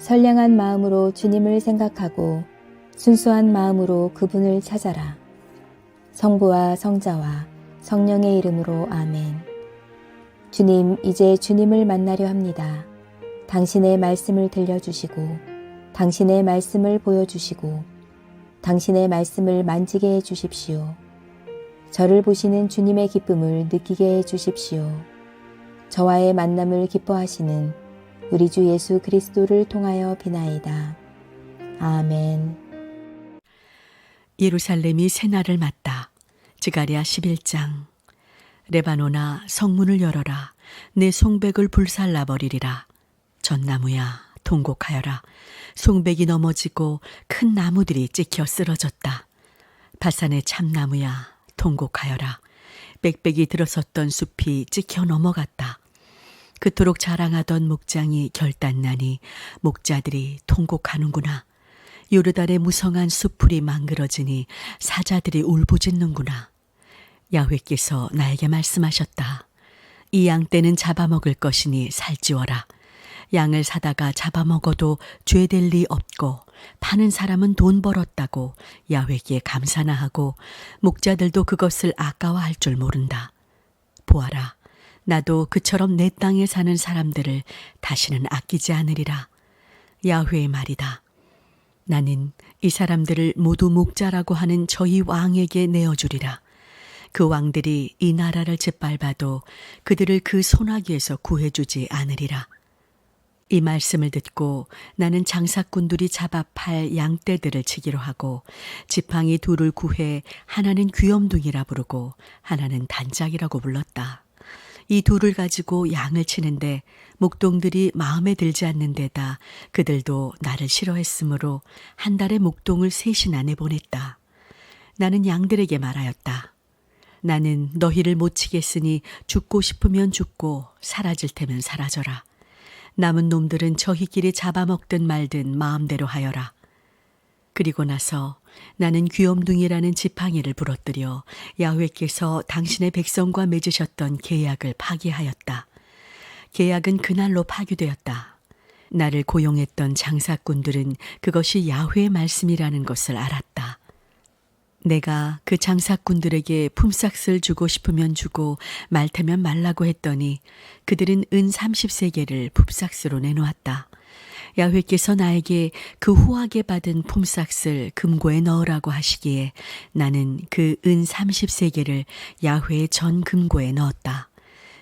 선량한 마음으로 주님을 생각하고 순수한 마음으로 그분을 찾아라. 성부와 성자와 성령의 이름으로 아멘. 주님, 이제 주님을 만나려 합니다. 당신의 말씀을 들려주시고 당신의 말씀을 보여주시고 당신의 말씀을 만지게 해주십시오. 저를 보시는 주님의 기쁨을 느끼게 해주십시오. 저와의 만남을 기뻐하시는 우리 주 예수 그리스도를 통하여 비나이다. 아멘. 예루살렘이 새날을 맞다. 스가랴 11장. 레바논아, 성문을 열어라. 내 송백을 불살라 버리리라. 전나무야, 통곡하여라. 송백이 넘어지고 큰 나무들이 찍혀 쓰러졌다. 바산의 참나무야, 통곡하여라. 빽빽이 들어섰던 숲이 찍혀 넘어갔다. 그토록 자랑하던 목장이 결단나니 목자들이 통곡하는구나. 요르단의 무성한 숲풀이 망그러지니 사자들이 울부짖는구나. 야훼께서 나에게 말씀하셨다. 이 양떼는 잡아먹을 것이니 살찌워라. 양을 사다가 잡아먹어도 죄될 리 없고 파는 사람은 돈 벌었다고 야훼께 감사나 하고 목자들도 그것을 아까워할 줄 모른다. 보아라. 나도 그처럼 내 땅에 사는 사람들을 다시는 아끼지 않으리라. 야훼의 말이다. 나는 이 사람들을 모두 목자라고 하는 저희 왕에게 내어주리라. 그 왕들이 이 나라를 짓밟아도 그들을 그 소나기에서 구해주지 않으리라. 이 말씀을 듣고 나는 장사꾼들이 잡아 팔 양떼들을 치기로 하고 지팡이 둘을 구해 하나는 귀염둥이라 부르고 하나는 단짝이라고 불렀다. 이 둘을 가지고 양을 치는데 목동들이 마음에 들지 않는 데다 그들도 나를 싫어했으므로 한 달에 목동을 셋이나 내보냈다. 나는 양들에게 말하였다. 나는 너희를 못 치겠으니 죽고 싶으면 죽고 사라질 테면 사라져라. 남은 놈들은 저희끼리 잡아먹든 말든 마음대로 하여라. 그리고 나서 나는 귀염둥이라는 지팡이를 부러뜨려 야훼께서 당신의 백성과 맺으셨던 계약을 파기하였다. 계약은 그날로 파기되었다. 나를 고용했던 장사꾼들은 그것이 야훼의 말씀이라는 것을 알았다. 내가 그 장사꾼들에게 품삯을 주고 싶으면 주고 말테면 말라고 했더니 그들은 은 30세겔을 품삯으로 내놓았다. 야훼께서 나에게 그 후하게 받은 품삯을 금고에 넣으라고 하시기에 나는 그 은 30세겔을 야훼의 전 금고에 넣었다.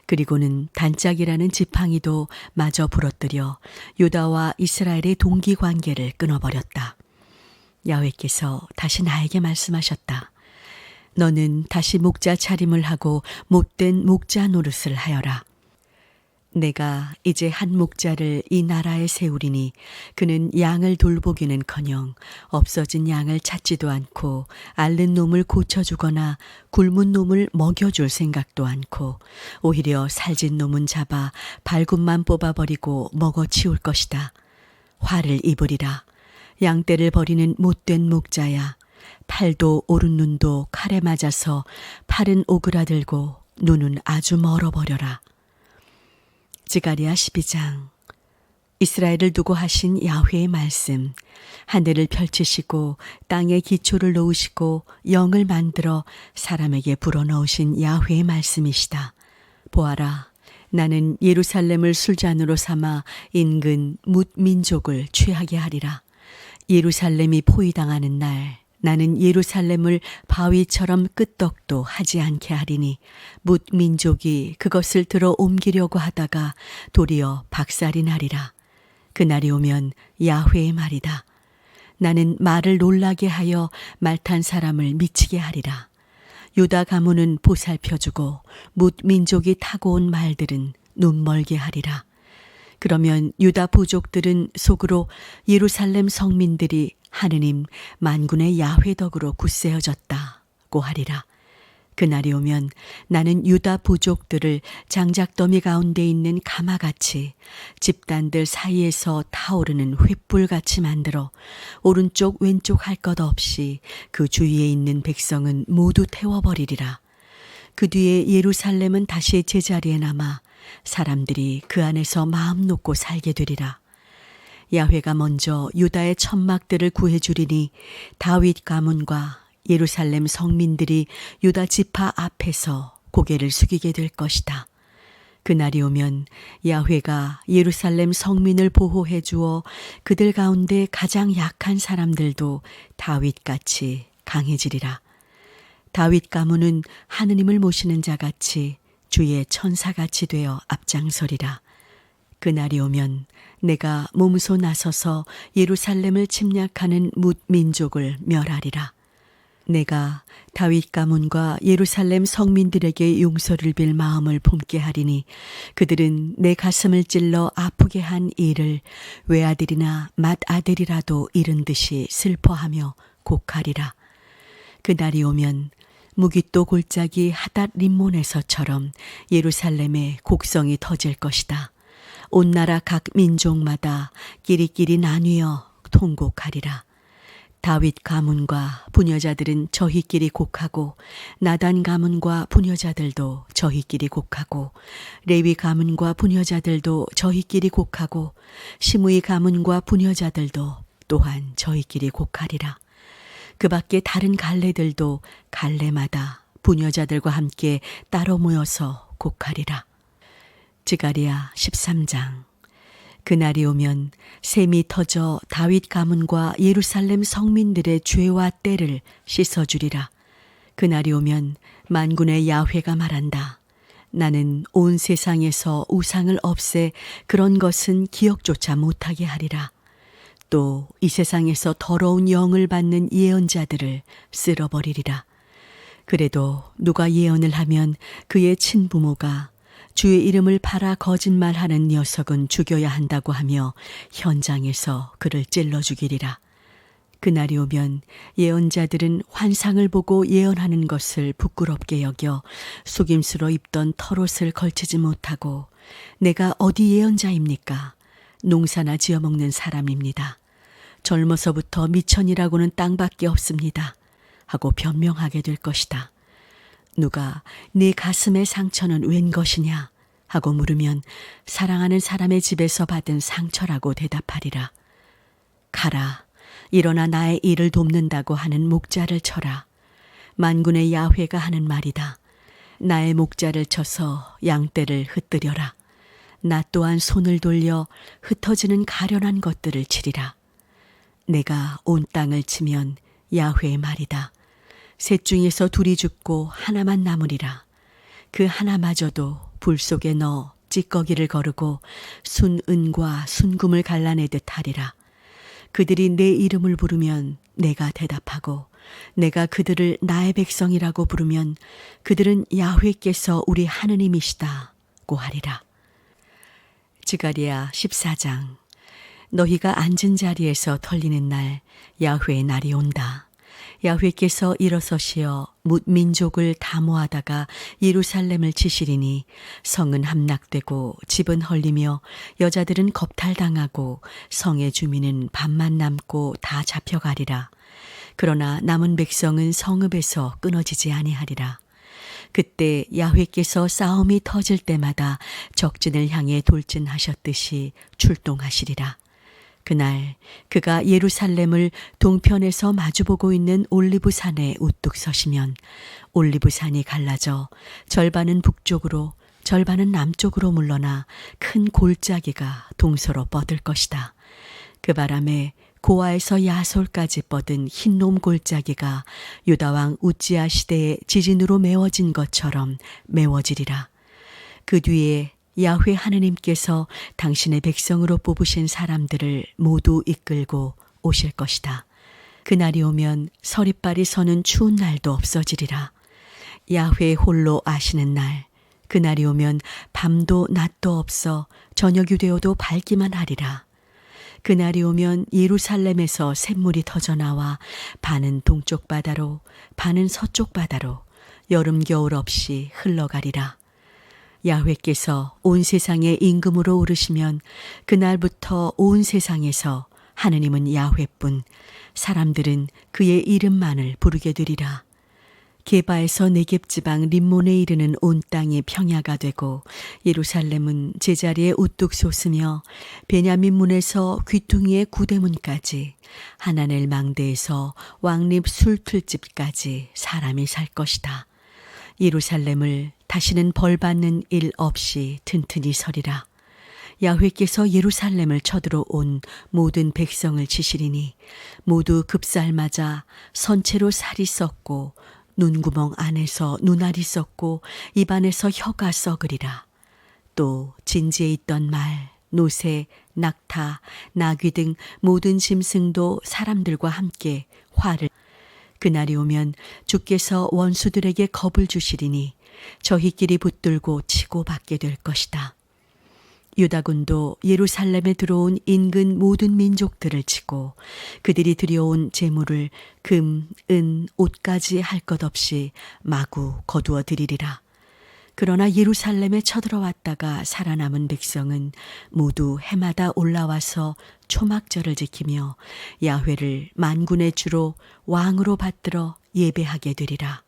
그리고는 단짝이라는 지팡이도 마저 부러뜨려 유다와 이스라엘의 동기 관계를 끊어버렸다. 야훼께서 다시 나에게 말씀하셨다. 너는 다시 목자 차림을 하고 못된 목자 노릇을 하여라. 내가 이제 한 목자를 이 나라에 세우리니 그는 양을 돌보기는커녕 없어진 양을 찾지도 않고 앓는 놈을 고쳐주거나 굶은 놈을 먹여줄 생각도 않고 오히려 살진 놈은 잡아 발굽만 뽑아버리고 먹어치울 것이다. 화를 입으리라. 양떼를 버리는 못된 목자야. 팔도 오른 눈도 칼에 맞아서 팔은 오그라들고 눈은 아주 멀어버려라. 스가랴 12장. 이스라엘을 두고 하신 야훼의 말씀. 하늘을 펼치시고 땅에 기초를 놓으시고 영을 만들어 사람에게 불어넣으신 야훼의 말씀이시다. 보아라. 나는 예루살렘을 술잔으로 삼아 인근 뭇 민족을 취하게 하리라. 예루살렘이 포위당하는 날 나는 예루살렘을 바위처럼 끄떡도 하지 않게 하리니 뭇 민족이 그것을 들어 옮기려고 하다가 도리어 박살이 나리라. 그날이 오면 야훼의 말이다. 나는 말을 놀라게 하여 말 탄 사람을 미치게 하리라. 유다 가문은 보살펴주고 뭇 민족이 타고 온 말들은 눈멀게 하리라. 그러면 유다 부족들은 속으로 예루살렘 성민들이 하느님 만군의 야훼 덕으로 굳세어졌다고 하리라. 그날이 오면 나는 유다 부족들을 장작더미 가운데 있는 가마같이 집단들 사이에서 타오르는 횃불같이 만들어 오른쪽 왼쪽 할 것 없이 그 주위에 있는 백성은 모두 태워버리리라. 그 뒤에 예루살렘은 다시 제자리에 남아 사람들이 그 안에서 마음 놓고 살게 되리라. 야훼가 먼저 유다의 천막들을 구해주리니 다윗 가문과 예루살렘 성민들이 유다 지파 앞에서 고개를 숙이게 될 것이다. 그날이 오면 야훼가 예루살렘 성민을 보호해 주어 그들 가운데 가장 약한 사람들도 다윗같이 강해지리라. 다윗 가문은 하느님을 모시는 자같이 주의 천사같이 되어 앞장서리라. 그날이 오면 내가 몸소 나서서 예루살렘을 침략하는 뭇 민족을 멸하리라. 내가 다윗 가문과 예루살렘 성민들에게 용서를 빌 마음을 품게 하리니 그들은 내 가슴을 찔러 아프게 한 일을 외아들이나 맏아들이라도 잃은 듯이 슬퍼하며 곡하리라. 그날이 오면 무깃도 골짜기 하닷 림몬에서처럼 예루살렘에 곡성이 터질 것이다. 온 나라 각 민족마다 끼리끼리 나뉘어 통곡하리라. 다윗 가문과 부녀자들은 저희끼리 곡하고 나단 가문과 부녀자들도 저희끼리 곡하고 레위 가문과 부녀자들도 저희끼리 곡하고 시므이 가문과 부녀자들도 또한 저희끼리 곡하리라. 그 밖에 다른 갈래들도 갈래마다 부녀자들과 함께 따로 모여서 곡하리라. 스가랴 13장. 그날이 오면 샘이 터져 다윗 가문과 예루살렘 성민들의 죄와 때를 씻어주리라. 그날이 오면 만군의 야훼가 말한다. 나는 온 세상에서 우상을 없애 그런 것은 기억조차 못하게 하리라. 또 이 세상에서 더러운 영을 받는 예언자들을 쓸어버리리라. 그래도 누가 예언을 하면 그의 친부모가 주의 이름을 팔아 거짓말하는 녀석은 죽여야 한다고 하며 현장에서 그를 찔러 죽이리라. 그날이 오면 예언자들은 환상을 보고 예언하는 것을 부끄럽게 여겨 속임수로 입던 털옷을 걸치지 못하고 내가 어디 예언자입니까? 농사나 지어먹는 사람입니다. 젊어서부터 미천이라고는 땅밖에 없습니다. 하고 변명하게 될 것이다. 누가 네 가슴의 상처는 웬 것이냐 하고 물으면 사랑하는 사람의 집에서 받은 상처라고 대답하리라. 가라, 일어나 나의 일을 돕는다고 하는 목자를 쳐라. 만군의 야훼가 하는 말이다. 나의 목자를 쳐서 양떼를 흩뜨려라. 나 또한 손을 돌려 흩어지는 가련한 것들을 치리라. 내가 온 땅을 치면 야훼의 말이다. 셋 중에서 둘이 죽고 하나만 남으리라. 그 하나마저도 불 속에 넣어 찌꺼기를 거르고 순은과 순금을 갈라내듯 하리라. 그들이 내 이름을 부르면 내가 대답하고 내가 그들을 나의 백성이라고 부르면 그들은 야훼께서 우리 하느님이시다고 하리라. 스가랴 14장. 너희가 앉은 자리에서 털리는 날 야훼의 날이 온다. 야훼께서 일어서시어 뭇 민족을 다 모아다가 예루살렘을 치시리니 성은 함락되고 집은 헐리며 여자들은 겁탈당하고 성의 주민은 반만 남고 다 잡혀가리라. 그러나 남은 백성은 성읍에서 끊어지지 아니하리라. 그때 야훼께서 싸움이 터질 때마다 적진을 향해 돌진하셨듯이 출동하시리라. 그날 그가 예루살렘을 동편에서 마주보고 있는 올리브산에 우뚝 서시면 올리브산이 갈라져 절반은 북쪽으로 절반은 남쪽으로 물러나 큰 골짜기가 동서로 뻗을 것이다. 그 바람에 고아에서 야솔까지 뻗은 흰놈 골짜기가 유다왕 우지야 시대의 지진으로 메워진 것처럼 메워지리라. 그 뒤에 야훼 하느님께서 당신의 백성으로 뽑으신 사람들을 모두 이끌고 오실 것이다. 그날이 오면 서리빨이 서는 추운 날도 없어지리라. 야훼 홀로 아시는 날, 그날이 오면 밤도 낮도 없어 저녁이 되어도 밝기만 하리라. 그날이 오면 예루살렘에서 샘물이 터져나와 반은 동쪽 바다로 반은 서쪽 바다로 여름 겨울 없이 흘러가리라. 야훼께서 온 세상의 임금으로 오르시면 그날부터 온 세상에서 하느님은 야훼뿐 사람들은 그의 이름만을 부르게 되리라. 게바에서 네겝 지방 림몬에 이르는 온 땅이 평야가 되고 예루살렘은 제자리에 우뚝 솟으며 베냐민 문에서 귀퉁이의 구대문까지 하나넬 망대에서 왕립 술틀집까지 사람이 살 것이다. 예루살렘을 다시는 벌받는 일 없이 튼튼히 서리라. 야훼께서 예루살렘을 쳐들어 온 모든 백성을 치시리니 모두 급살맞아 선체로 살이 썩고 눈구멍 안에서 눈알이 썩고 입안에서 혀가 썩으리라. 또 진지에 있던 말, 노새, 낙타, 나귀 등 모든 짐승도 사람들과 함께 화를 그날이 오면 주께서 원수들에게 겁을 주시리니 저희끼리 붙들고 치고 받게 될 것이다. 유다군도 예루살렘에 들어온 인근 모든 민족들을 치고 그들이 들여온 재물을 금, 은, 옷까지 할 것 없이 마구 거두어 들이리라. 그러나 예루살렘에 쳐들어왔다가 살아남은 백성은 모두 해마다 올라와서 초막절을 지키며 야훼를 만군의 주로 왕으로 받들어 예배하게 되리라.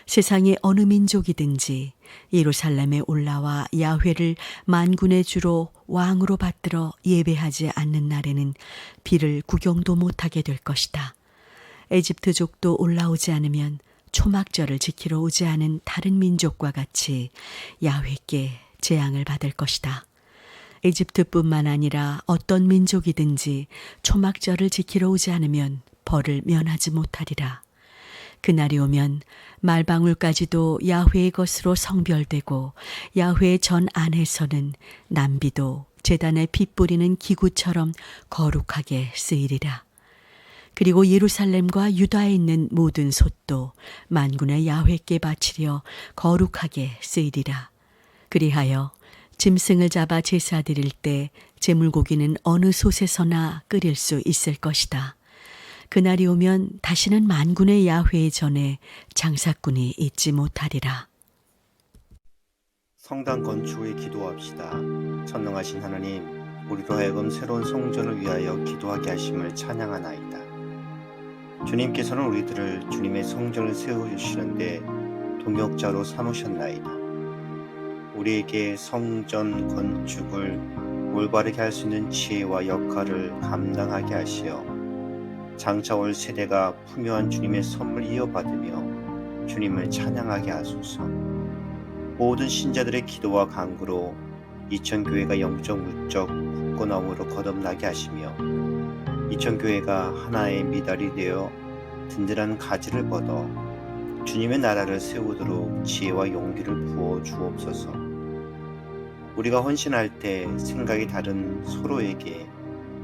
세상의 어느 민족이든지 예루살렘에 올라와 야훼를 만군의 주로 왕으로 받들어 예배하지 않는 날에는 비를 구경도 못하게 될 것이다. 에집트족도 올라오지 않으면 초막절을 지키러 오지 않은 다른 민족과 같이 야훼께 재앙을 받을 것이다. 에집트뿐만 아니라 어떤 민족이든지 초막절을 지키러 오지 않으면 벌을 면하지 못하리라. 그날이 오면 말방울까지도 야훼의 것으로 성별되고 야훼의 전 안에서는 남비도 제단에 피 뿌리는 기구처럼 거룩하게 쓰이리라. 그리고 예루살렘과 유다에 있는 모든 솥도 만군의 야훼께 바치려 거룩하게 쓰이리라. 그리하여 짐승을 잡아 제사 드릴 때 제물고기는 어느 솥에서나 끓일 수 있을 것이다. 그날이 오면 다시는 만군의 야훼의 전에 장사꾼이 있지 못하리라. 성당 건축에 기도합시다. 전능하신 하나님, 우리로 하여금 새로운 성전을 위하여 기도하게 하심을 찬양하나이다. 주님께서는 우리들을 주님의 성전을 세워주시는데 동역자로 삼으셨나이다. 우리에게 성전 건축을 올바르게 할 수 있는 지혜와 역할을 감당하게 하시어 장차 올 세대가 풍요한 주님의 선물 이어받으며 주님을 찬양하게 하소서. 모든 신자들의 기도와 간구로 이천교회가 영적 물적 굳건함으로 거듭나게 하시며 이천교회가 하나의 미달이 되어 든든한 가지를 뻗어 주님의 나라를 세우도록 지혜와 용기를 부어 주옵소서. 우리가 헌신할 때 생각이 다른 서로에게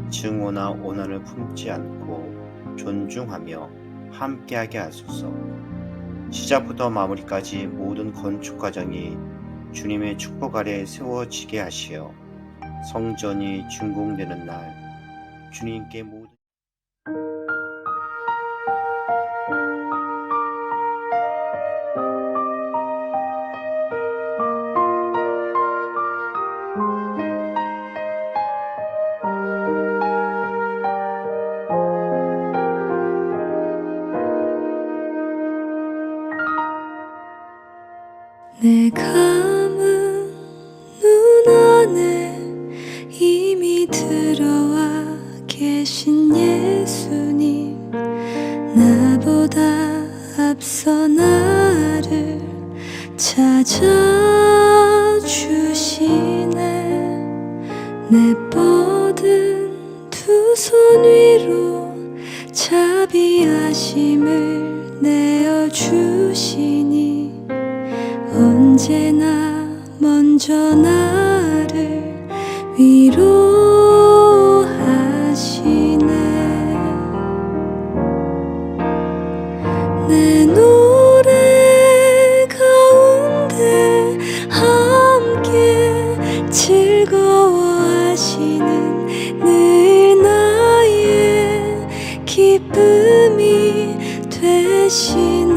증오나 오난을 품지 않고 존중하며 함께하게 하소서. 시작부터 마무리까지 모든 건축 과정이 주님의 축복 아래 세워지게 하시어 성전이 준공되는 날 주님께 모든 내 감은 눈 안에 이미 들어와 계신 예수님, 나보다 앞서 나를 찾아주시네. 내 뻗은 두 손 위로 자비하심을 내어주시니 언제나 먼저 나를 위로하시네. 내 노래 가운데 함께 즐거워하시는 늘 나의 기쁨이 되시네.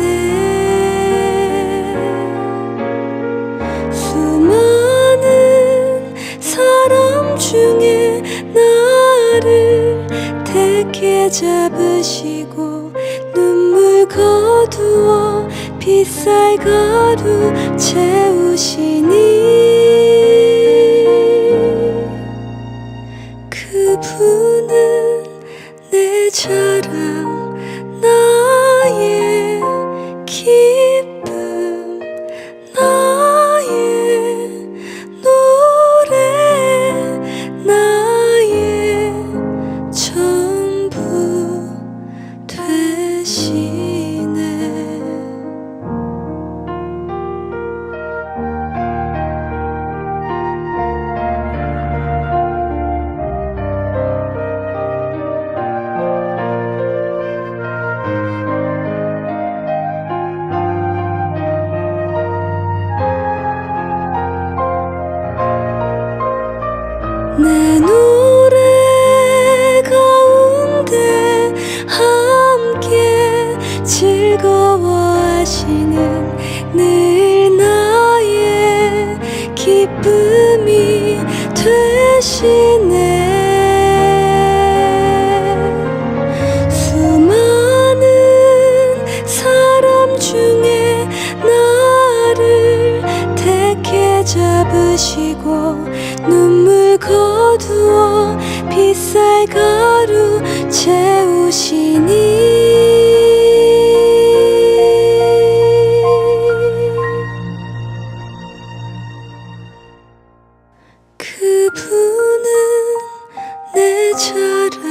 수많은 사람 중에 나를 택해 잡으시고 눈물 거두어 빗살 가루 채우시니 그분은 내 자랑 나의 기쁨 나의 노래 나의 전부 되시네. 내 노래 가운데 함께 즐거워하시는 늘 나의 기쁨이 되시네. 수많은 사람 중에 나를 택해 잡으시고 눈물 거두어 빗살 가루 채우시니 그분은 내 자랑